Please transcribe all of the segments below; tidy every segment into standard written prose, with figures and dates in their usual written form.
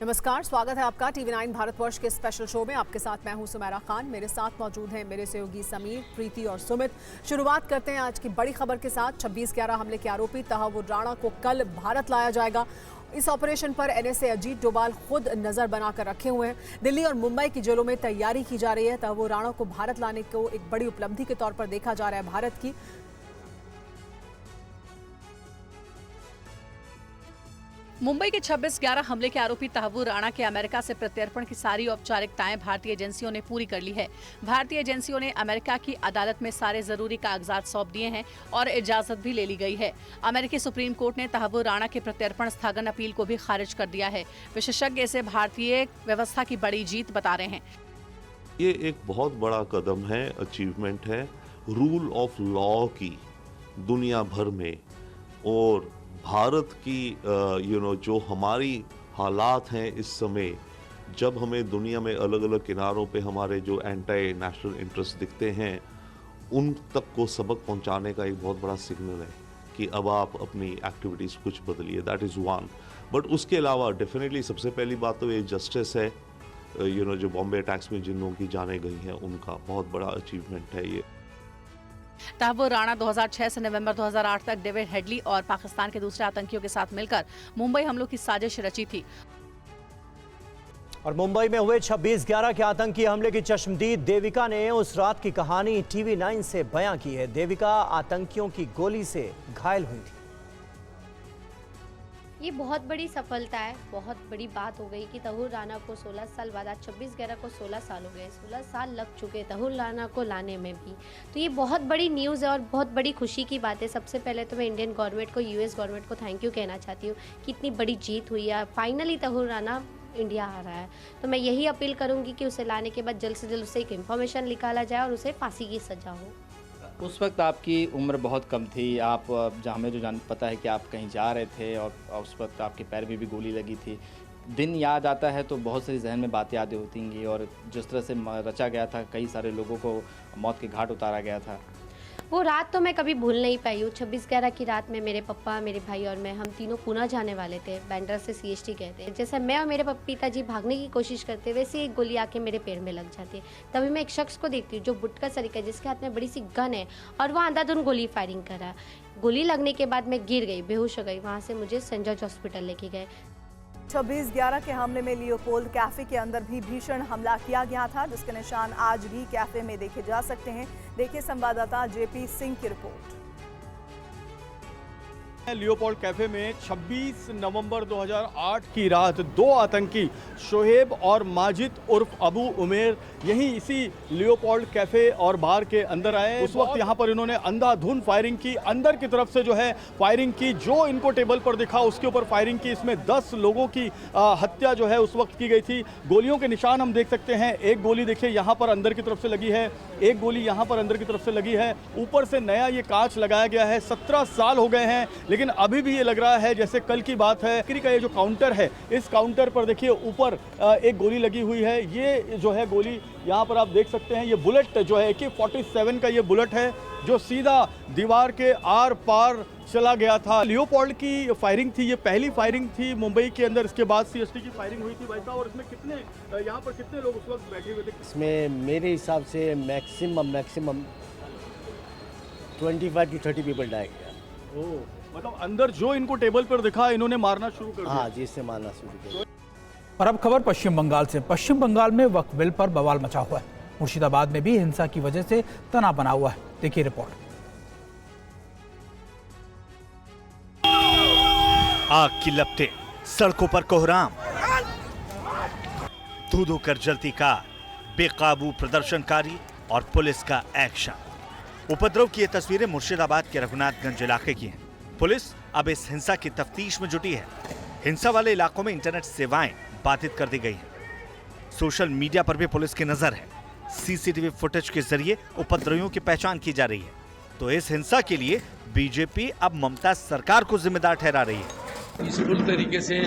नमस्कार, स्वागत है आपका TV9 भारतवर्ष के स्पेशल शो में। आपके साथ मैं हूं सुमेरा खान। मेरे साथ मौजूद हैं मेरे सहयोगी समीर, प्रीति और सुमित। शुरुआत करते हैं आज की बड़ी खबर के साथ। 26/11 हमले के आरोपी तहव्वुर राणा को कल भारत लाया जाएगा। इस ऑपरेशन पर NSA अजीत डोभाल खुद नजर बनाकर रखे हुए हैं। दिल्ली और मुंबई की जेलों में तैयारी की जा रही है। तहव्वुर राणा को भारत लाने को एक बड़ी उपलब्धि के तौर पर देखा जा रहा है भारत की। मुंबई के 26/11 हमले के आरोपी तहव्वुर राणा के अमेरिका से प्रत्यर्पण की सारी औपचारिकताएं भारतीय एजेंसियों ने पूरी कर ली है। भारतीय एजेंसियों ने अमेरिका की अदालत में सारे जरूरी कागजात सौंप दिए हैं और इजाजत भी ले ली गई है। अमेरिकी सुप्रीम कोर्ट ने तहव्वुर राणा के प्रत्यर्पण स्थगन अपील को भी खारिज कर दिया है। विशेषज्ञ इसे भारतीय व्यवस्था की बड़ी जीत बता रहे हैं। ये एक बहुत बड़ा कदम है, अचीवमेंट है रूल ऑफ लॉ की दुनिया भर में। और भारत की जो हमारी हालात हैं इस समय, जब हमें दुनिया में अलग अलग किनारों पे हमारे जो एंटी नेशनल इंटरेस्ट दिखते हैं, उन तक को सबक पहुंचाने का एक बहुत बड़ा सिग्नल है कि अब आप अपनी एक्टिविटीज़ कुछ बदलिए। That is one. बट उसके अलावा डेफिनेटली सबसे पहली बात तो ये जस्टिस है। जो बॉम्बे अटैक्स में जिन लोगों की जाने गई हैं, उनका बहुत बड़ा अचीवमेंट है ये। तहव्वुर राणा 2006 से नवंबर 2008 तक डेविड हेडली और पाकिस्तान के दूसरे आतंकियों के साथ मिलकर मुंबई हमलों की साजिश रची थी। और मुंबई में हुए 26/11 के आतंकी हमले की चश्मदीद देविका ने उस रात की कहानी TV9 से बयां की है। देविका आतंकियों की गोली से घायल हुई थी। ये बहुत बड़ी सफलता है, बहुत बड़ी बात हो गई कि तहव्वुर राणा को 16 साल बाद, आज 26/11 को 16 साल हो गए, 16 साल लग चुके तहव्वुर राणा को लाने में भी। तो ये बहुत बड़ी न्यूज़ है और बहुत बड़ी खुशी की बात है। सबसे पहले तो मैं इंडियन गवर्नमेंट को, US गवर्नमेंट को थैंक यू कहना चाहती हूँ कि इतनी बड़ी जीत हुई है। फाइनली तहव्वुर राणा इंडिया आ रहा है। तो मैं यही अपील करूँगी कि उसे लाने के बाद जल्द से जल्द उसे एक इन्फॉर्मेशन निकाला जाए और उसे फांसी की सजा हो। उस वक्त आपकी उम्र बहुत कम थी। आप हमें जो पता है कि आप कहीं जा रहे थे और उस वक्त आपके पैर में भी गोली लगी थी। दिन याद आता है तो बहुत सारी जहन में बातें याद होती हैं और जिस तरह से रचा गया था, कई सारे लोगों को मौत के घाट उतारा गया था। वो रात तो मैं कभी भूल नहीं पाई हूँ। 26/11 की रात में मेरे पापा, मेरे भाई और मैं, हम तीनों पुणे जाने वाले थे। बैंड्रा से CST कहते हैं। जैसे मैं और मेरे पिताजी भागने की कोशिश करते, वैसे एक गोली आके मेरे पैर में लग जाती है। तभी मैं एक शख्स को देखती हूँ जो बुटका सरीका, जिसके हाथ में बड़ी सी गन है और वो अंधाधुंध गोली फायरिंग कर रहा है। गोली लगने के बाद मैं गिर गई, बेहोश हो गई। वहाँ से मुझे सेंट जॉर्ज हॉस्पिटल लेके गए। 26/11 के हमले में लियोपोल्ड कैफे के अंदर भी भीषण हमला किया गया था, जिसके निशान आज भी कैफे में देखे जा सकते हैं। देखिए संवाददाता JP सिंह की रिपोर्ट। लियोपोल्ड कैफे में 26 नवंबर 2008 की रात 2 आतंकी शोहेब और माजिद उर्फ अबू उमेर यहीं इसी लियोपोल्ड कैफे और बार के अंदर आए। उस वक्त यहां पर इन्होंने अंधाधुंध फायरिंग की, अंदर की तरफ से जो है फायरिंग की। जो इनको टेबल पर दिखा उसके ऊपर फायरिंग की। इसमें 10 लोगों की हत्या जो है उस वक्त की गई थी। गोलियों के निशान हम देख सकते हैं। एक गोली देखिए यहाँ पर अंदर की तरफ से लगी है, एक गोली यहाँ पर अंदर की तरफ से लगी है। ऊपर से नया ये कांच लगाया गया है। 17 साल हो गए हैं, लेकिन अभी भी ये लग रहा है जैसे कल की बात है। का ये जो काउंटर है, इस काउंटर पर देखिए ऊपर एक गोली लगी हुई है। ये जो है गोली यहाँ पर आप देख सकते हैं। ये बुलेट जो है AK-47 का ये बुलेट है जो सीधा दीवार के आर पार चला गया था। लियोपोल्ड की फायरिंग थी, ये पहली फायरिंग थी मुंबई के अंदर। इसके बाद CST की फायरिंग हुई थी भाई साहब। और इसमें यहाँ पर कितने लोग उस वक्त बैठे हुए थे? इसमें मेरे हिसाब से मैक्सिमम 25 to 30 पीपल डाई गया। मतलब अंदर जो इनको टेबल पर दिखा इन्होंने मारना शुरू कर दिया। हाँ जी, इससे मारना शुरू किया। और अब खबर पश्चिम बंगाल से। पश्चिम बंगाल में वक्फ बिल पर बवाल मचा हुआ है। मुर्शिदाबाद में भी हिंसा की वजह से तनाव बना हुआ है। देखिए रिपोर्ट। आग की लपटें, सड़कों पर कोहराम, धू-धू कर जलती कार, बेकाबू प्रदर्शनकारी और पुलिस का एक्शन। उपद्रव की ये तस्वीरें मुर्शिदाबाद के रघुनाथगंज इलाके की हैं। पुलिस अब इस हिंसा की तफ्तीश में जुटी है। हिंसा वाले इलाकों में इंटरनेट सेवाएं बाधित कर दी गई हैं। सोशल मीडिया पर भी पुलिस की नजर है। CCTV फुटेज के जरिए उपद्रवियों की पहचान की जा रही है। तो इस हिंसा के लिए बीजेपी अब ममता सरकार को जिम्मेदार ठहरा रही है। पीसफुल तरीके से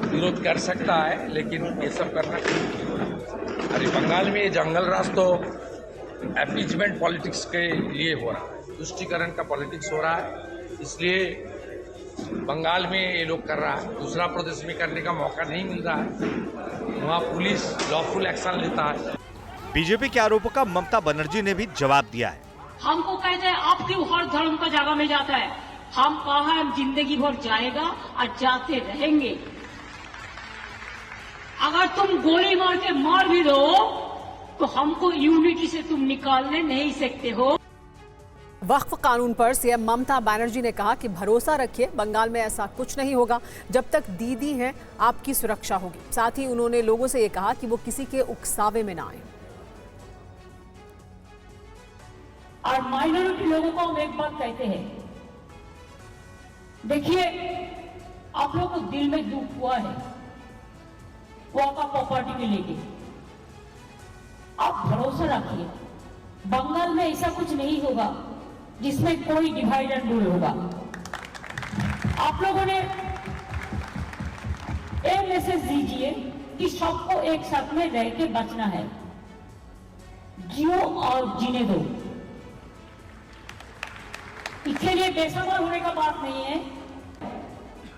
विरोध कर सकता है, लेकिन ये सब करना ठीक नहीं हो रहा। अरे बंगाल में ये जंगल राज तो अपीजमेंट पॉलिटिक्स के लिए हो रहा है, तुष्टीकरण का पॉलिटिक्स हो रहा है। इसलिए बंगाल में ये लोग कर रहा है, दूसरा प्रदेश में करने का मौका नहीं मिल रहा है, वहाँ पुलिस लॉफुल एक्शन लेता है। बीजेपी के आरोपों का ममता बनर्जी ने भी जवाब दिया है। हमको कहते हैं आप क्यों हर धर्म का जगह में जाता है, हम कहा हम जिंदगी भर जाएगा और जाते रहेंगे। अगर तुम गोली मार के मार भी दो तो हमको यूनिटी से तुम निकालने नहीं सकते हो। वक्फ कानून पर सीएम ममता बनर्जी ने कहा कि भरोसा रखिए, बंगाल में ऐसा कुछ नहीं होगा, जब तक दीदी हैं आपकी सुरक्षा होगी। साथ ही उन्होंने लोगों से ये कहा कि वो किसी के उकसावे में ना आए। और माइनॉरिटी लोगों को हम एक बात कहते हैं, देखिए आप लोगों को दिल में दुख हुआ है वॉका प्रॉपर्टी के लेके, आप भरोसा रखिए बंगाल में ऐसा कुछ नहीं होगा जिसमें कोई डिवाइड एंड रूल होगा। आप लोगों ने एक मैसेज दीजिए कि सबको एक साथ में रह के बचना है, जियो और जीने दो। इसके लिए बेसब्र होने का बात नहीं है,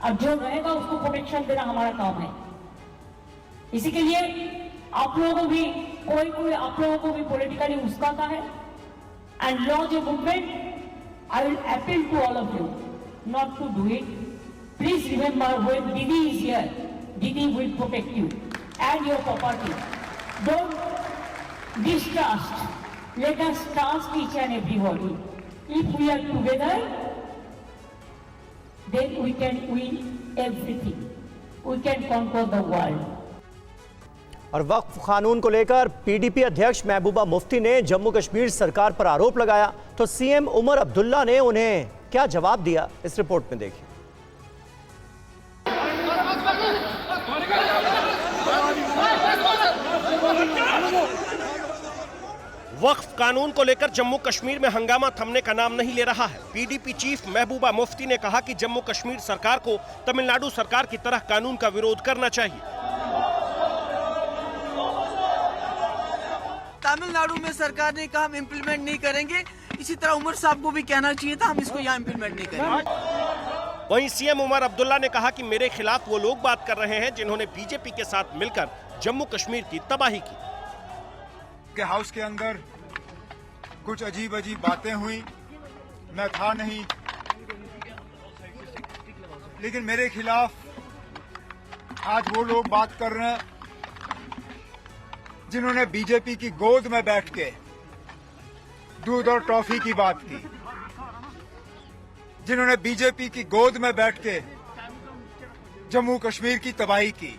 अब जो रहेगा उसको प्रोटेक्शन देना हमारा काम है। इसी के लिए आप लोगों को भी कोई आप लोगों को भी पॉलिटिकली उस्काता है, and lodge a movement I will appeal to all of you not to do it. Please remember when Didi is here, Didi will protect you and your property. Don't distrust, let us trust each and everybody. If we are together, then we can win everything. We can conquer the world. और वक्फ कानून को लेकर PDP अध्यक्ष महबूबा मुफ्ती ने जम्मू कश्मीर सरकार पर आरोप लगाया, तो सीएम उमर अब्दुल्ला ने उन्हें क्या जवाब दिया, इस रिपोर्ट में देखिए। वक्फ कानून को लेकर जम्मू कश्मीर में हंगामा थमने का नाम नहीं ले रहा है। पीडीपी चीफ महबूबा मुफ्ती ने कहा कि जम्मू कश्मीर सरकार को तमिलनाडु सरकार की तरह कानून का विरोध करना चाहिए। तमिलनाडु में सरकार ने कहा हम इम्प्लीमेंट नहीं करेंगे, इसी तरह उमर साहब को भी कहना चाहिए था हम इसको यहाँ इम्प्लीमेंट नहीं करेंगे। वहीं सीएम उमर अब्दुल्ला ने कहा कि मेरे खिलाफ वो लोग बात कर रहे हैं जिन्होंने बीजेपी के साथ मिलकर जम्मू कश्मीर की तबाही की। के हाउस के अंदर कुछ अजीब अजीब बातें हुई, मैं था नहीं, लेकिन मेरे खिलाफ आज वो लोग बात कर रहे हैं जिन्होंने बीजेपी की गोद में बैठ के दूध और टॉफी की बात की, जिन्होंने बीजेपी की गोद में बैठ के जम्मू कश्मीर की तबाही की।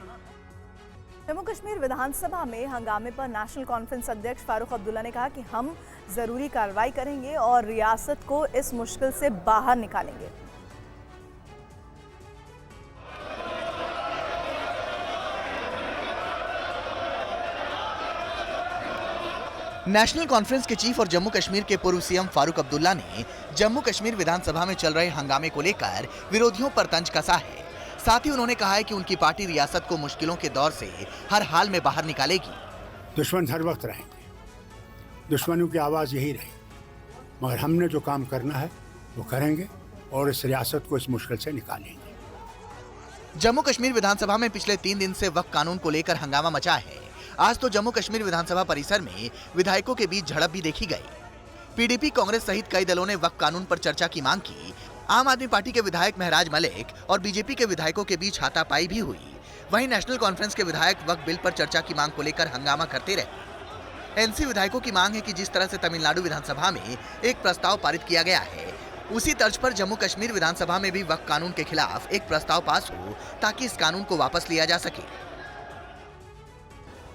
जम्मू कश्मीर विधानसभा में हंगामे पर नेशनल कॉन्फ्रेंस अध्यक्ष फारूक अब्दुल्ला ने कहा कि हम जरूरी कार्रवाई करेंगे और रियासत को इस मुश्किल से बाहर निकालेंगे। नेशनल कॉन्फ्रेंस के चीफ और जम्मू कश्मीर के पूर्व सीएम फारूक अब्दुल्ला ने जम्मू कश्मीर विधानसभा में चल रहे हंगामे को लेकर विरोधियों पर तंज कसा है। साथ ही उन्होंने कहा है कि उनकी पार्टी रियासत को मुश्किलों के दौर से हर हाल में बाहर निकालेगी। दुश्मन हर वक्त रहेंगे, दुश्मनों की आवाज़ यही रही, मगर हमने जो काम करना है वो करेंगे और इस रियासत को इस मुश्किल से निकालेंगे। जम्मू कश्मीर विधानसभा में पिछले 3 दिन से वक्फ कानून को लेकर हंगामा मचा है। आज तो जम्मू कश्मीर विधानसभा परिसर में विधायकों के बीच झड़प भी देखी गई। पीडीपी, कांग्रेस सहित कई दलों ने वक्फ कानून पर चर्चा की मांग की। आम आदमी पार्टी के विधायक महराज मलिक और बीजेपी के विधायकों के बीच हाथापाई भी हुई। वहीं नेशनल कॉन्फ्रेंस के विधायक वक्फ बिल पर चर्चा की मांग को लेकर हंगामा करते रहे। एनसी विधायकों की मांग है कि जिस तरह से तमिलनाडु विधानसभा में एक प्रस्ताव पारित किया गया है, उसी तर्ज पर जम्मू कश्मीर विधानसभा में भी वक्फ कानून के खिलाफ एक प्रस्ताव पास हो ताकि इस कानून को वापस लिया जा सके।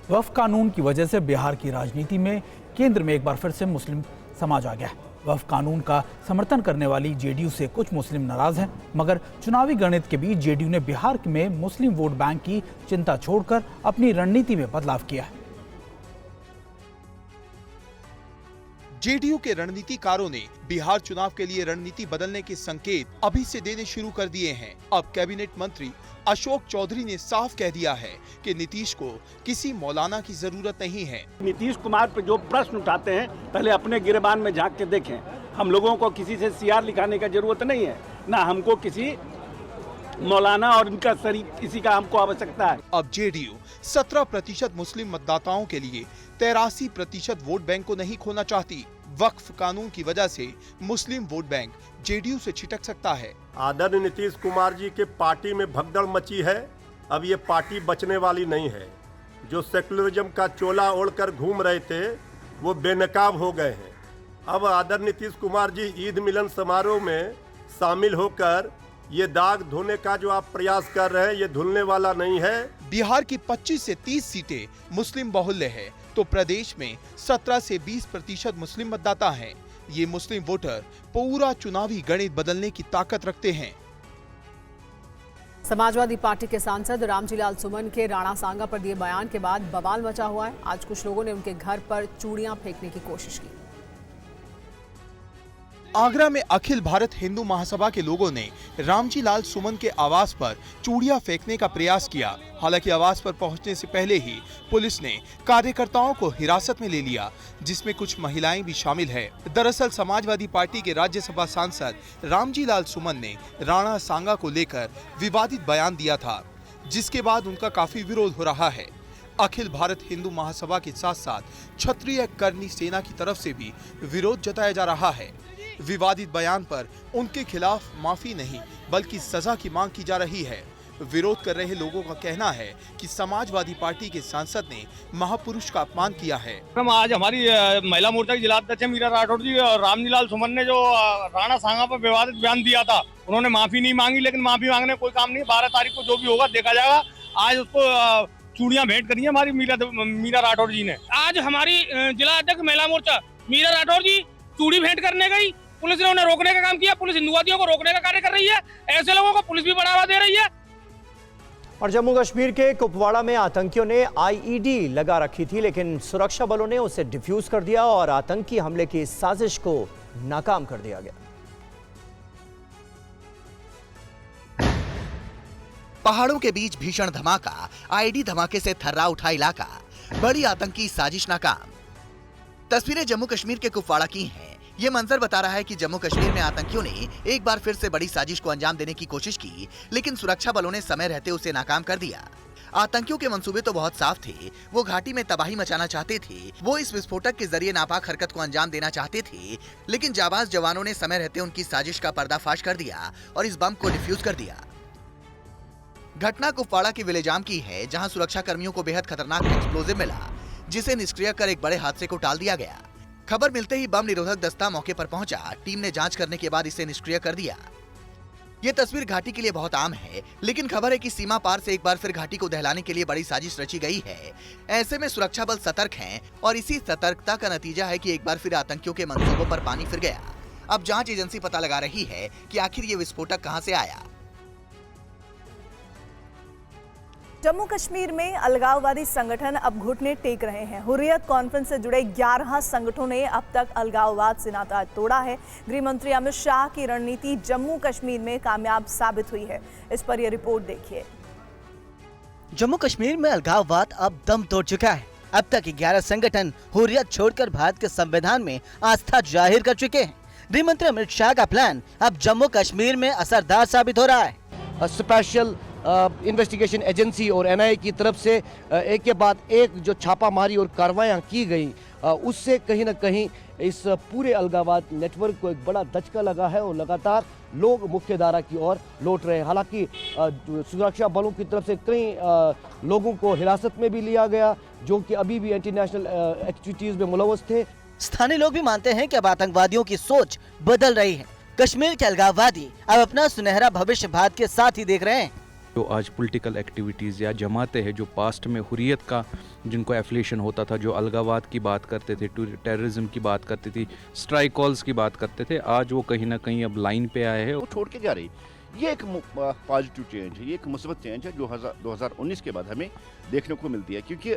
वक्फ कानून की वजह से बिहार की राजनीति में केंद्र में एक बार फिर से मुस्लिम समाज आ गया है। वक्फ कानून का समर्थन करने वाली जेडीयू से कुछ मुस्लिम नाराज हैं, मगर चुनावी गणित के बीच जेडीयू ने बिहार में मुस्लिम वोट बैंक की चिंता छोड़कर अपनी रणनीति में बदलाव किया है। जेडीयू के रणनीतिकारों ने बिहार चुनाव के लिए रणनीति बदलने के संकेत अभी से देने शुरू कर दिए हैं। अब कैबिनेट मंत्री अशोक चौधरी ने साफ कह दिया है कि नीतीश को किसी मौलाना की जरूरत नहीं है। नीतीश कुमार पे जो प्रश्न उठाते हैं पहले अपने गिरबान में झांक के देखें। हम लोगों को किसी से सीआर लिखाने का जरूरत नहीं है, ना हमको किसी मौलाना और इनका शरीक, इसी का हमको आवश्यकता है। अब जेडीयू 17% मुस्लिम मतदाताओं के लिए 83% वोट बैंक को नहीं खोना चाहती। वक्फ कानून की वजह से मुस्लिम वोट बैंक जेडीयू से छिटक सकता है। आदरणीय नीतीश कुमार जी के पार्टी में भगदड़ मची है। अब ये पार्टी बचने वाली नहीं है। जो सेकुलरिज्म का चोला ओढ़कर घूम रहे थे वो बेनकाब हो गए हैं। अब आदरणीय नीतीश कुमार जी ईद मिलन समारोह में शामिल होकर ये दाग धोने का जो आप प्रयास कर रहे हैं ये धुलने वाला नहीं है। बिहार की 25 से 30 सीटें मुस्लिम बाहुल्य है तो प्रदेश में 17 से 20% मुस्लिम मतदाता हैं। ये मुस्लिम वोटर पूरा चुनावी गणित बदलने की ताकत रखते हैं। समाजवादी पार्टी के सांसद रामजीलाल सुमन के राणा सांगा पर दिए बयान के बाद बवाल मचा हुआ है। आज कुछ लोगों ने उनके घर पर चूड़ियां फेंकने की कोशिश की। आगरा में अखिल भारत हिंदू महासभा के लोगों ने रामजीलाल सुमन के आवास पर चूड़ियां फेंकने का प्रयास किया। हालांकि आवास पर पहुंचने से पहले ही पुलिस ने कार्यकर्ताओं को हिरासत में ले लिया, जिसमें कुछ महिलाएं भी शामिल है। दरअसल समाजवादी पार्टी के राज्यसभा सांसद रामजीलाल सुमन ने राणा सांगा को लेकर विवादित बयान दिया था, जिसके बाद उनका काफी विरोध हो रहा है। अखिल भारत हिंदू महासभा के साथ साथ क्षत्रिय करनी सेना की तरफ से भी विरोध जताया जा रहा है। विवादित बयान पर उनके खिलाफ माफी नहीं बल्कि सजा की मांग की जा रही है। विरोध कर रहे लोगों का कहना है कि समाजवादी पार्टी के सांसद ने महापुरुष का अपमान किया है। आज हमारी महिला मोर्चा की जिला अध्यक्ष मीरा राठौर जी और रामजीलाल सुमन ने जो राणा सांगा पर विवादित बयान दिया था, उन्होंने माफी नहीं मांगी, लेकिन माफी मांगने कोई काम नहीं। 12 तारीख को जो भी होगा देखा जाएगा। आज उसको चूड़ियां भेंट करी है हमारी मीरा राठौर जी ने। आज हमारी जिला अध्यक्ष महिला मोर्चा मीरा राठौर जी चूड़ी भेंट करने गई, पुलिस ने उन्हें रोकने का काम किया। पुलिस हिंदुवादियों को रोकने का कार्य कर रही है। ऐसे लोगों को पुलिस भी बढ़ावा दे रही है। और जम्मू कश्मीर के कुपवाड़ा में आतंकियों ने आईईडी लगा रखी थी, लेकिन सुरक्षा बलों ने उसे डिफ्यूज कर दिया और आतंकी हमले की साजिश को नाकाम कर दिया गया। पहाड़ों के बीच भीषण धमाका, आईईडी धमाके से थर्रा उठा इलाका, बड़ी आतंकी साजिश नाकाम। तस्वीरें जम्मू कश्मीर के कुपवाड़ा की हैं। ये मंजर बता रहा है कि जम्मू कश्मीर में आतंकियों ने एक बार फिर से बड़ी साजिश को अंजाम देने की कोशिश की, लेकिन सुरक्षा बलों ने समय रहते उसे नाकाम कर दिया। आतंकियों के मंसूबे तो बहुत साफ थे। वो घाटी में तबाही मचाना चाहते थे। वो इस विस्फोटक के जरिए नापाक हरकत को अंजाम देना चाहते थे, लेकिन जाबाज जवानों ने समय रहते उनकी साजिश का पर्दाफाश कर दिया और इस बम को डिफ्यूज कर दिया। घटना कुपवाड़ा की विलेजाम की है, जहां सुरक्षा कर्मियों को बेहद खतरनाक एक्सप्लोजिव मिला, जिसे निष्क्रिय कर एक बड़े हादसे को टाल दिया गया। खबर मिलते ही बम निरोधक दस्ता मौके पर पहुंचा। टीम ने जांच करने के बाद इसे निष्क्रिय कर दिया। ये तस्वीर घाटी के लिए बहुत आम है, लेकिन खबर है कि सीमा पार से एक बार फिर घाटी को दहलाने के लिए बड़ी साजिश रची गई है। ऐसे में सुरक्षा बल सतर्क हैं और इसी सतर्कता का नतीजा है कि एक बार फिर आतंकियों के मंसूबों पर पानी फिर गया। अब जांच एजेंसी पता लगा रही है कि आखिर ये विस्फोटक कहां से आया। जम्मू कश्मीर में अलगाववादी संगठन अब घुटने टेक रहे हैं। हुर्रियत कॉन्फ्रेंस से जुड़े 11 संगठनों ने अब तक अलगाववाद से नाता तोड़ा है। गृह मंत्री अमित शाह की रणनीति जम्मू कश्मीर में कामयाब साबित हुई है। इस पर यह रिपोर्ट देखिए। जम्मू कश्मीर में अलगाववाद अब दम तोड़ चुका है। अब तक 11 संगठन हुर्रियत छोड़कर भारत के संविधान में आस्था जाहिर कर चुके हैं। गृह मंत्री अमित शाह का प्लान अब जम्मू कश्मीर में असरदार साबित हो रहा है। स्पेशल इन्वेस्टिगेशन एजेंसी और एनआईए की तरफ से एक के बाद एक जो छापामारी और कार्रवाइयाँ की गई, उससे कहीं ना कहीं इस पूरे अलगाववाद नेटवर्क को एक बड़ा दचका लगा है और लगातार लोग मुख्य धारा की ओर लौट रहे हैं। हालांकि सुरक्षा बलों की तरफ से कई लोगों को हिरासत में भी लिया गया, जो कि अभी भी एंटी नेशनल एक्टिविटीज में मुलव्वस थे। स्थानीय लोग भी मानते हैं कि अब आतंकवादियों की सोच बदल रही है। कश्मीर के अलगाववादी अब अपना सुनहरा भविष्य भारत के साथ ही देख रहे हैं। जो आज पॉलिटिकल एक्टिविटीज़ या जमाते हैं जो पास्ट में हुर्रियत का जिनको एफिलिएशन होता था, जो अलगावाद की बात करते थे, टेररिज्म की बात करती थी, स्ट्राइक कॉल्स की बात करते थे, आज वो कहीं ना कहीं अब लाइन पे आए हैं। वो छोड़ के जा रही। ये एक पॉजिटिव चेंज है, ये एक मुस्बत चेंज है जो 2019 के बाद हमें देखने को मिलती है। क्योंकि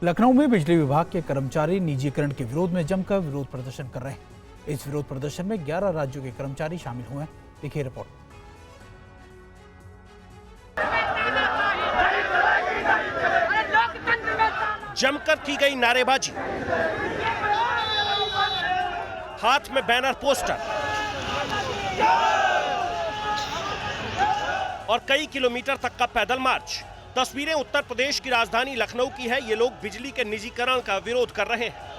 लखनऊ में बिजली विभाग के कर्मचारी निजीकरण के विरोध में जमकर विरोध प्रदर्शन कर रहे हैं। इस विरोध प्रदर्शन में 11 राज्यों के कर्मचारी शामिल हुए हैं। देखिए रिपोर्ट। जमकर की गई नारेबाजी, हाथ में बैनर पोस्टर, और कई किलोमीटर तक का पैदल मार्च। तस्वीरें उत्तर प्रदेश की राजधानी लखनऊ की है। ये लोग बिजली के निजीकरण का विरोध कर रहे हैं।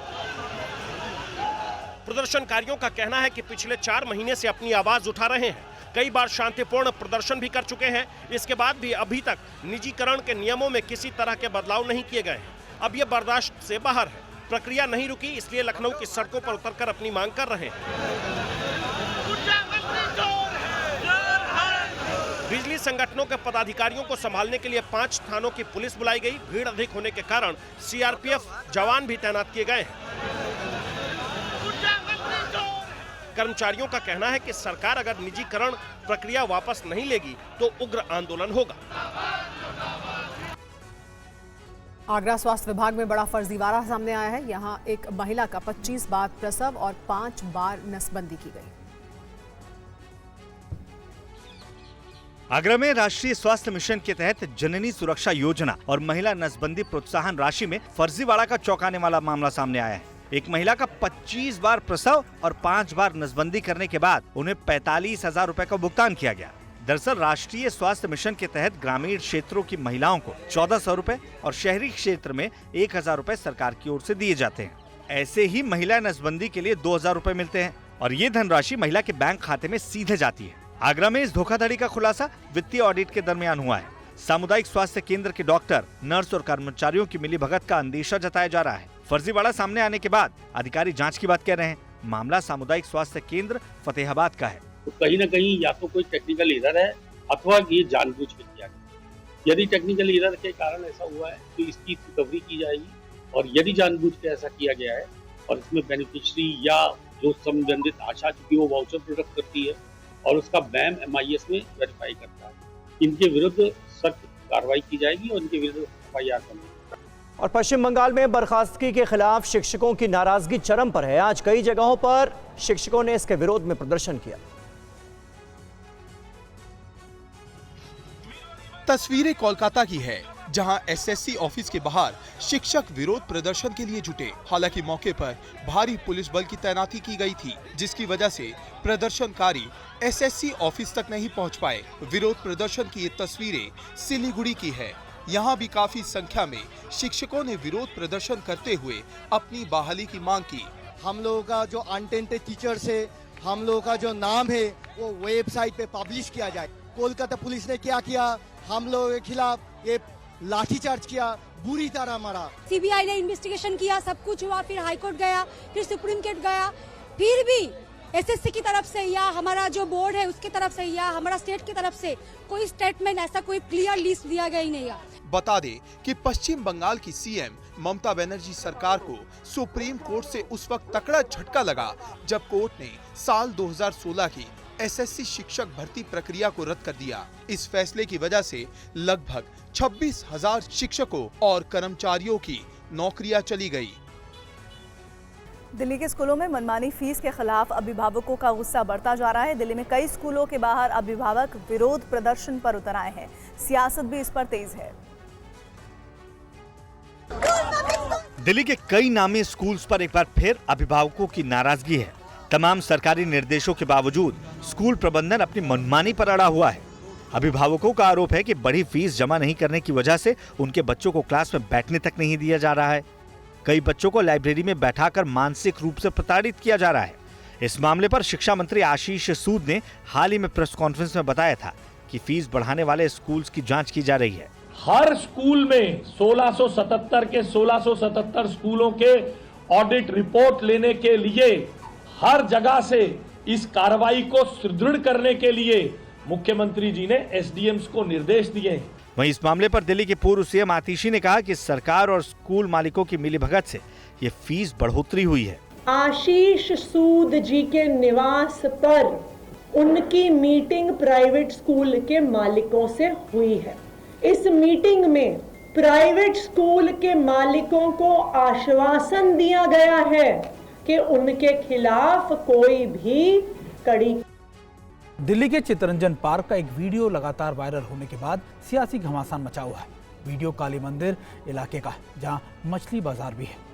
प्रदर्शनकारियों का कहना है कि पिछले 4 महीने से अपनी आवाज उठा रहे हैं। कई बार शांतिपूर्ण प्रदर्शन भी कर चुके हैं। इसके बाद भी अभी तक निजीकरण के नियमों में किसी तरह के बदलाव नहीं किए गए हैं। अब ये बर्दाश्त से बाहर है। प्रक्रिया नहीं रुकी, इसलिए लखनऊ की सड़कों पर उतरकर अपनी मांग कर रहे हैं। बिजली संगठनों के पदाधिकारियों को संभालने के लिए 5 थानों की पुलिस बुलाई गई। भीड़ अधिक होने के कारण सीआरपीएफ जवान भी तैनात किए गए हैं। कर्मचारियों का कहना है कि सरकार अगर निजीकरण प्रक्रिया वापस नहीं लेगी तो उग्र आंदोलन होगा। आगरा स्वास्थ्य विभाग में बड़ा फर्जीवाड़ा सामने आया है। यहां एक महिला का 25 बार प्रसव और 5 बार नसबंदी की गई। आगरा में राष्ट्रीय स्वास्थ्य मिशन के तहत जननी सुरक्षा योजना और महिला नसबंदी प्रोत्साहन राशि में फर्जीवाड़ा का चौंकाने वाला मामला सामने आया है। एक महिला का 25 बार प्रसव और 5 बार नसबंदी करने के बाद उन्हें 45,000 रुपए का भुगतान किया गया। दरअसल राष्ट्रीय स्वास्थ्य मिशन के तहत ग्रामीण क्षेत्रों की महिलाओं को 1400 रुपए और शहरी क्षेत्र में 1000 रुपए सरकार की ओर से दिए जाते हैं। ऐसे ही महिला नसबंदी के लिए 2000 रुपए मिलते हैं और ये धनराशि महिला के बैंक खाते में सीधे जाती है। आगरा में इस धोखाधड़ी का खुलासा वित्तीय ऑडिट के दरमियान हुआ है। सामुदायिक स्वास्थ्य केंद्र के डॉक्टर, नर्स और कर्मचारियों की मिलीभगत का अंदेशा जताया जा रहा है। फर्जीवाड़ा सामने आने के बाद अधिकारी जांच की बात कह रहे हैं। मामला सामुदायिक स्वास्थ्य केंद्र फतेहाबाद का है। तो कहीं ना कहीं या तो कोई टेक्निकल एरर है अथवा ये जानबूझ कर किया गया। यदि टेक्निकल एरर के कारण ऐसा हुआ है तो इसकी रिकवरी की जाएगी, और यदि जानबूझ के ऐसा किया गया है और इसमें बेनिफिशियरी या जो संबंधित आशा चूंकि वो वाउचर प्रोडक्ट करती है और उसका बैम MIS में वेरीफाई करता है, इनके विरुद्ध सख्त कार्रवाई की जाएगी और इनके विरुद्ध FIR बनेगी। और पश्चिम बंगाल में बर्खास्तगी के खिलाफ शिक्षकों की नाराजगी चरम पर है। आज कई जगहों पर शिक्षकों ने इसके विरोध में प्रदर्शन किया। तस्वीरें कोलकाता की है, जहां SSC ऑफिस के बाहर शिक्षक विरोध प्रदर्शन के लिए जुटे। हालांकि मौके पर भारी पुलिस बल की तैनाती की गई थी, जिसकी वजह से प्रदर्शनकारी SSC ऑफिस तक नहीं पहुंच पाए। विरोध प्रदर्शन की ये तस्वीरें सिलीगुड़ी की है। यहां भी काफी संख्या में शिक्षकों ने विरोध प्रदर्शन करते हुए अपनी बहाली की मांग की। हम लोगों का जो अनटेंटेड टीचर्स है, हम लोगों का जो नाम है वो वेबसाइट पे पब्लिश किया जाए। कोलकाता पुलिस ने क्या किया, हम लोगों के खिलाफ ये लाठीचार्ज किया, बुरी तरह मारा। CBI ने इन्वेस्टिगेशन किया, सब कुछ हुआ, फिर हाईकोर्ट गया, फिर सुप्रीम कोर्ट गया, फिर भी SSC की तरफ से या हमारा जो बोर्ड है उसकी तरफ से या हमारा स्टेट की तरफ से कोई स्टेटमेंट, ऐसा कोई क्लियर लिस्ट दिया गया ही नहीं है। बता दें कि पश्चिम बंगाल की CM ममता बनर्जी सरकार को सुप्रीम कोर्ट से उस वक्त तकड़ा झटका लगा जब कोर्ट ने साल 2016 की SSC शिक्षक भर्ती प्रक्रिया को रद्द कर दिया। इस फैसले की वजह से लगभग 26,000 शिक्षकों और कर्मचारियों की नौकरियां चली गई। दिल्ली के स्कूलों में मनमानी फीस के खिलाफ अभिभावकों का गुस्सा बढ़ता जा रहा है। दिल्ली में कई स्कूलों के बाहर अभिभावक विरोध प्रदर्शन पर उतर आए हैं। सियासत भी इस पर तेज है। दिल्ली के कई नामी स्कूल्स पर एक बार फिर अभिभावकों की नाराजगी है। तमाम सरकारी निर्देशों के बावजूद स्कूल प्रबंधन अपनी मनमानी पर अड़ा हुआ है। अभिभावकों का आरोप है कि बड़ी फीस जमा नहीं करने की वजह से उनके बच्चों को क्लास में बैठने तक नहीं दिया जा रहा है। कई बच्चों को लाइब्रेरी में बैठाकर मानसिक रूप से प्रताड़ित किया जा रहा है। इस मामले पर शिक्षा मंत्री आशीष सूद ने हाल ही में प्रेस कॉन्फ्रेंस में बताया था कि फीस बढ़ाने वाले स्कूल्स की जांच की जा रही है। हर स्कूल में 1677 के 1677 स्कूलों के ऑडिट रिपोर्ट लेने के लिए हर जगह से इस कार्रवाई को सुदृढ़ करने के लिए मुख्यमंत्री जी ने SDMs को निर्देश दिए हैं। वहीं इस मामले पर दिल्ली के पूर्व CM आतिशी ने कहा कि सरकार और स्कूल मालिकों की मिलीभगत से ये फीस बढ़ोतरी हुई है। आशीष सूद जी के निवास पर उनकी मीटिंग प्राइवेट स्कूल के मालिकों से हुई है। इस मीटिंग में प्राइवेट स्कूल के मालिकों को आश्वासन दिया गया है कि उनके खिलाफ कोई भी कड़ी। दिल्ली के चित्तरंजन पार्क का एक वीडियो लगातार वायरल होने के बाद सियासी घमासान मचा हुआ है। वीडियो काली मंदिर इलाके का है, जहां मछली बाजार भी है।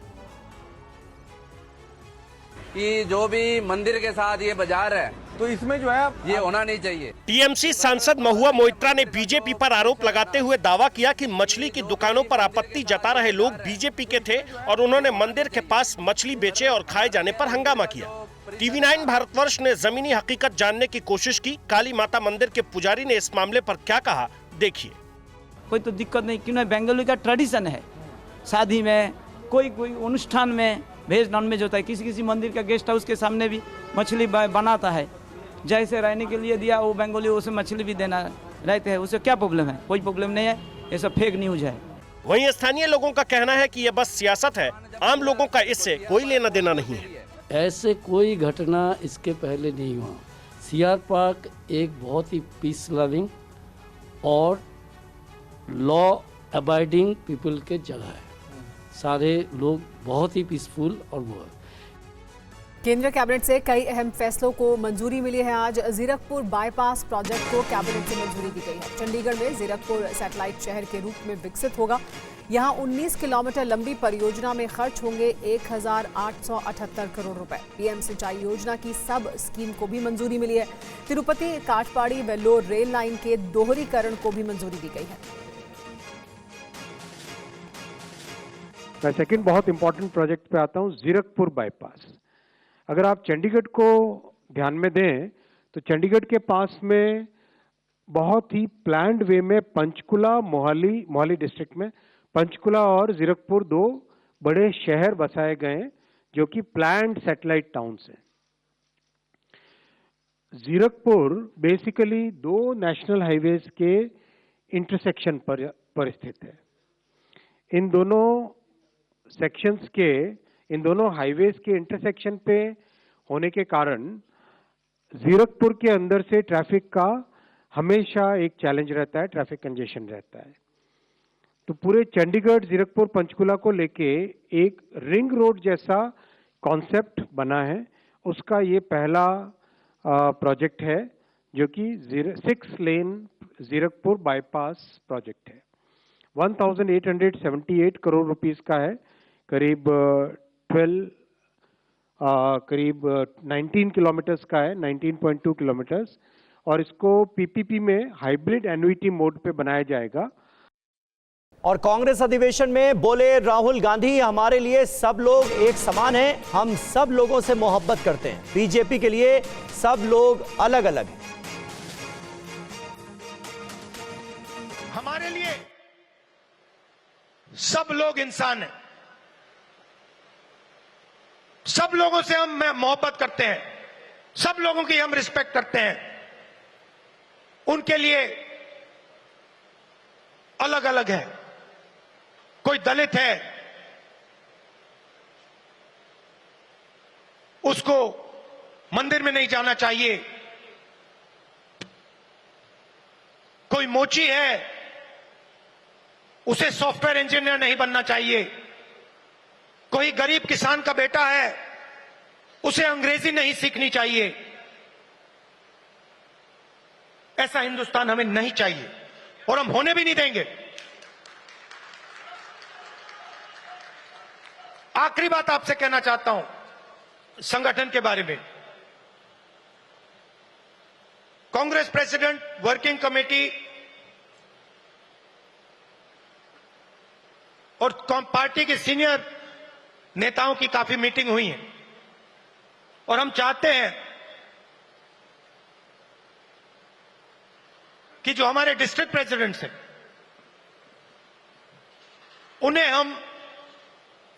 कि जो भी मंदिर के साथ ये बाजार है तो इसमें जो है ये होना नहीं चाहिए। टीएमसी सांसद महुआ मोइत्रा ने बीजेपी पर आरोप लगाते हुए दावा किया कि मछली की दुकानों पर आपत्ति जता रहे लोग बीजेपी के थे और उन्होंने मंदिर के पास मछली बेचे और खाए जाने पर हंगामा किया। टीवी 9 भारतवर्ष ने जमीनी हकीकत जानने की कोशिश की। काली माता मंदिर के पुजारी ने इस मामले पर क्या कहा, देखिए। कोई तो दिक्कत नहीं, क्यों? बंगाली का ट्रेडिशन है, शादी में कोई अनुष्ठान में वेज नॉन वेज होता है। किसी मंदिर का गेस्ट हाउस के सामने भी मछली बनाता है, जैसे रहने के लिए दिया वो बंगाली उसे मछली भी देना रहते हैं, उसे क्या प्रॉब्लम है? कोई प्रॉब्लम नहीं है, ये सब फेक न्यूज है। वहीं स्थानीय लोगों का कहना है कि ये बस सियासत है, आम लोगों का इससे कोई लेना देना नहीं है। ऐसे कोई घटना इसके पहले नहीं हुआ। सीआर पार्क एक बहुत ही पीस लविंग और लॉ अबाइडिंग पीपल के जगह है। सारे लोग बहुत ही पीसफुल और वो है। केंद्रीय कैबिनेट से कई अहम फैसलों को मंजूरी मिली है। आज जीरकपुर बाईपास प्रोजेक्ट को कैबिनेट से मंजूरी दी गई है। चंडीगढ़ में जीरकपुर सैटेलाइट शहर के रूप में विकसित होगा। यहां 19 किलोमीटर लंबी परियोजना में खर्च होंगे 1878 करोड़ रुपए। पीएम सिंचाई योजना की सब स्कीम को भी मंजूरी मिली है। तिरुपति काठपाड़ी वेल्लोर रेल लाइन के दोहरीकरण को भी मंजूरी दी गई है। मैं सेकंड बहुत इंपॉर्टेंट प्रोजेक्ट पे आता हूं, जीरकपुर बाईपास। अगर आप चंडीगढ़ को ध्यान में दें तो चंडीगढ़ के पास में बहुत ही प्लान्ड वे में पंचकुला मोहाली डिस्ट्रिक्ट में पंचकुला और जीरकपुर दो बड़े शहर बसाए गए हैं जो कि प्लान्ड सैटेलाइट टाउन्स हैं। जीरकपुर बेसिकली दो नेशनल हाईवेज के इंटरसेक्शन पर स्थित है। इन दोनों सेक्शंस के, इन दोनों हाईवेज के इंटरसेक्शन पे होने के कारण जीरकपुर के अंदर से ट्रैफिक का हमेशा एक चैलेंज रहता है, ट्रैफिक कंजेशन रहता है। तो पूरे चंडीगढ़ जीरकपुर पंचकुला को लेके एक रिंग रोड जैसा कॉन्सेप्ट बना है। उसका ये पहला प्रोजेक्ट है जो कि 6 लेन जीरकपुर बाईपास प्रोजेक्ट है। 1878 करोड़ रुपीस का है, करीब 19 किलोमीटर्स का है, 19.2 किलोमीटर्स, और इसको पीपीपी में हाइब्रिड एन्युइटी मोड पे बनाया जाएगा। और कांग्रेस अधिवेशन में बोले राहुल गांधी, हमारे लिए सब लोग एक समान हैं, हम सब लोगों से मोहब्बत करते हैं। बीजेपी के लिए सब लोग अलग अलग हैं। हमारे लिए सब लोग इंसान हैं, सब लोगों से हम मोहब्बत करते हैं, सब लोगों की हम रिस्पेक्ट करते हैं। उनके लिए अलग अलग है। कोई दलित है, उसको मंदिर में नहीं जाना चाहिए। कोई मोची है, उसे सॉफ्टवेयर इंजीनियर नहीं बनना चाहिए। कोई गरीब किसान का बेटा है, उसे अंग्रेजी नहीं सीखनी चाहिए। ऐसा हिंदुस्तान हमें नहीं चाहिए और हम होने भी नहीं देंगे। आखिरी बात आपसे कहना चाहता हूं संगठन के बारे में। कांग्रेस प्रेसिडेंट, वर्किंग कमेटी और पार्टी के सीनियर नेताओं की काफी मीटिंग हुई है और हम चाहते हैं कि जो हमारे डिस्ट्रिक्ट प्रेसिडेंट्स हैं उन्हें हम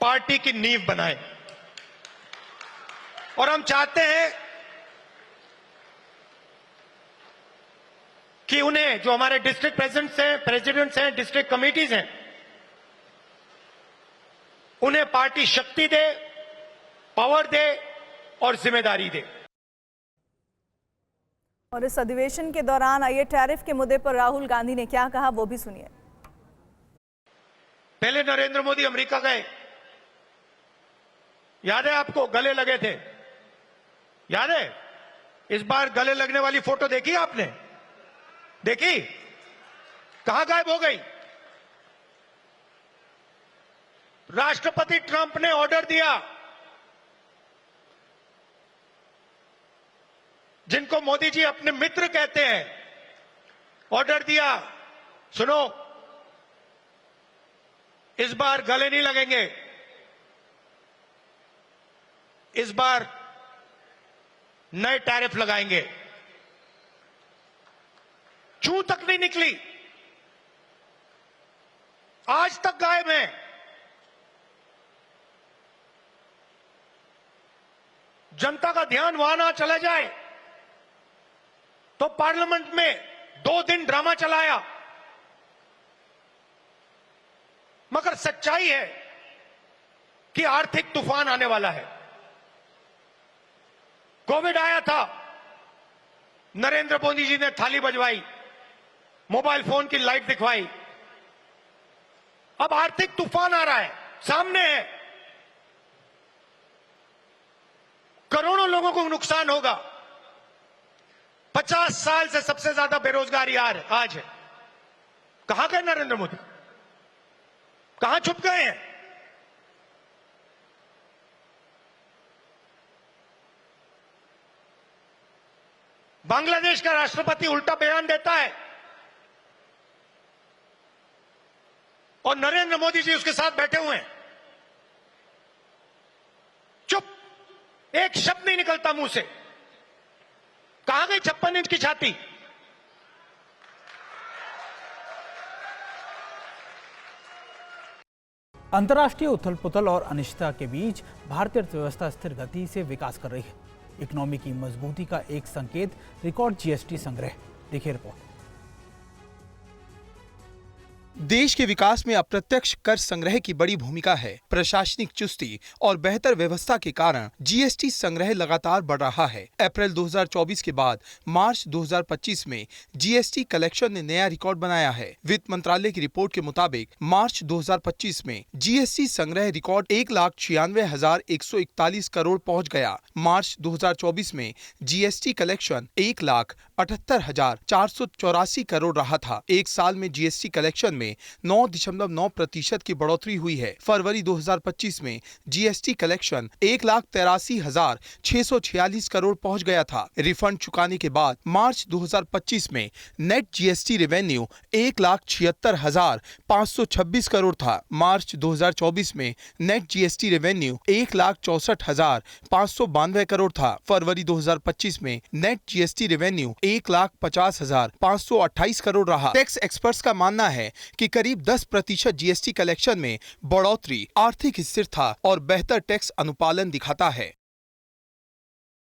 पार्टी की नींव बनाएं और हम चाहते हैं कि उन्हें, जो हमारे डिस्ट्रिक्ट प्रेसिडेंट्स हैं, डिस्ट्रिक्ट कमिटीज हैं, उन्हें पार्टी शक्ति दे, पावर दे और जिम्मेदारी दे। और इस अधिवेशन के दौरान आइए टैरिफ के मुद्दे पर राहुल गांधी ने क्या कहा वो भी सुनिए। पहले नरेंद्र मोदी अमेरिका गए, याद है आपको, गले लगे थे, याद है? इस बार गले लगने वाली फोटो देखी आपने? देखी? कहां गायब हो गई? राष्ट्रपति ट्रंप ने ऑर्डर दिया, जिनको मोदी जी अपने मित्र कहते हैं, ऑर्डर दिया, सुनो, इस बार गले नहीं लगेंगे, इस बार नए टैरिफ लगाएंगे। चू तक नहीं निकली, आज तक गायब है। जनता का ध्यान वहां ना चला जाए तो पार्लियामेंट में 2 दिन ड्रामा चलाया, मगर सच्चाई है कि आर्थिक तूफान आने वाला है। कोविड आया था, नरेंद्र मोदी जी ने थाली बजवाई, मोबाइल फोन की लाइट दिखवाई। अब आर्थिक तूफान आ रहा है, सामने है, करोड़ों लोगों को नुकसान होगा। 50 साल से सबसे ज्यादा बेरोजगारी आज है। कहां गए नरेंद्र मोदी? कहां छुप गए हैं? बांग्लादेश का राष्ट्रपति उल्टा बयान देता है और नरेंद्र मोदी जी उसके साथ बैठे हुए हैं, चुप, एक शब्द नहीं निकलता मुंह से। कहां गई 56 इंच की छाती? अंतर्राष्ट्रीय उथल पुथल और अनिश्चितता के बीच भारतीय अर्थव्यवस्था स्थिर गति से विकास कर रही है। इकोनॉमी की मजबूती का एक संकेत रिकॉर्ड जीएसटी संग्रह। देखिए रिपोर्ट। देश के विकास में अप्रत्यक्ष कर संग्रह की बड़ी भूमिका है। प्रशासनिक चुस्ती और बेहतर व्यवस्था के कारण जीएसटी संग्रह लगातार बढ़ रहा है। अप्रैल 2024 के बाद मार्च 2025 में जीएसटी कलेक्शन ने नया रिकॉर्ड बनाया है। वित्त मंत्रालय की रिपोर्ट के मुताबिक मार्च 2025 में जीएसटी संग्रह रिकॉर्ड 1,96,141 करोड़ पहुंच गया। मार्च 2024 में जीएसटी कलेक्शन 1,78,484 करोड़ रहा था। एक साल में जीएसटी कलेक्शन में 9.9% की बढ़ोतरी हुई है। फरवरी 2025 में जीएसटी कलेक्शन 1,83,646 करोड़ पहुंच गया था। रिफंड चुकाने के बाद मार्च 2025 में नेट जीएसटी रेवेन्यू 1,76,526 करोड़ था। मार्च 2024 में नेट जीएसटी रेवेन्यू 1,64,592 करोड़ था। फरवरी 2025 में नेट जीएसटी रेवेन्यू 1,50,528 करोड़ रहा। टैक्स एक्सपर्ट्स का मानना है कि करीब 10% जीएसटी कलेक्शन में बढ़ोतरी आर्थिक स्थिरता और बेहतर टैक्स अनुपालन दिखाता है।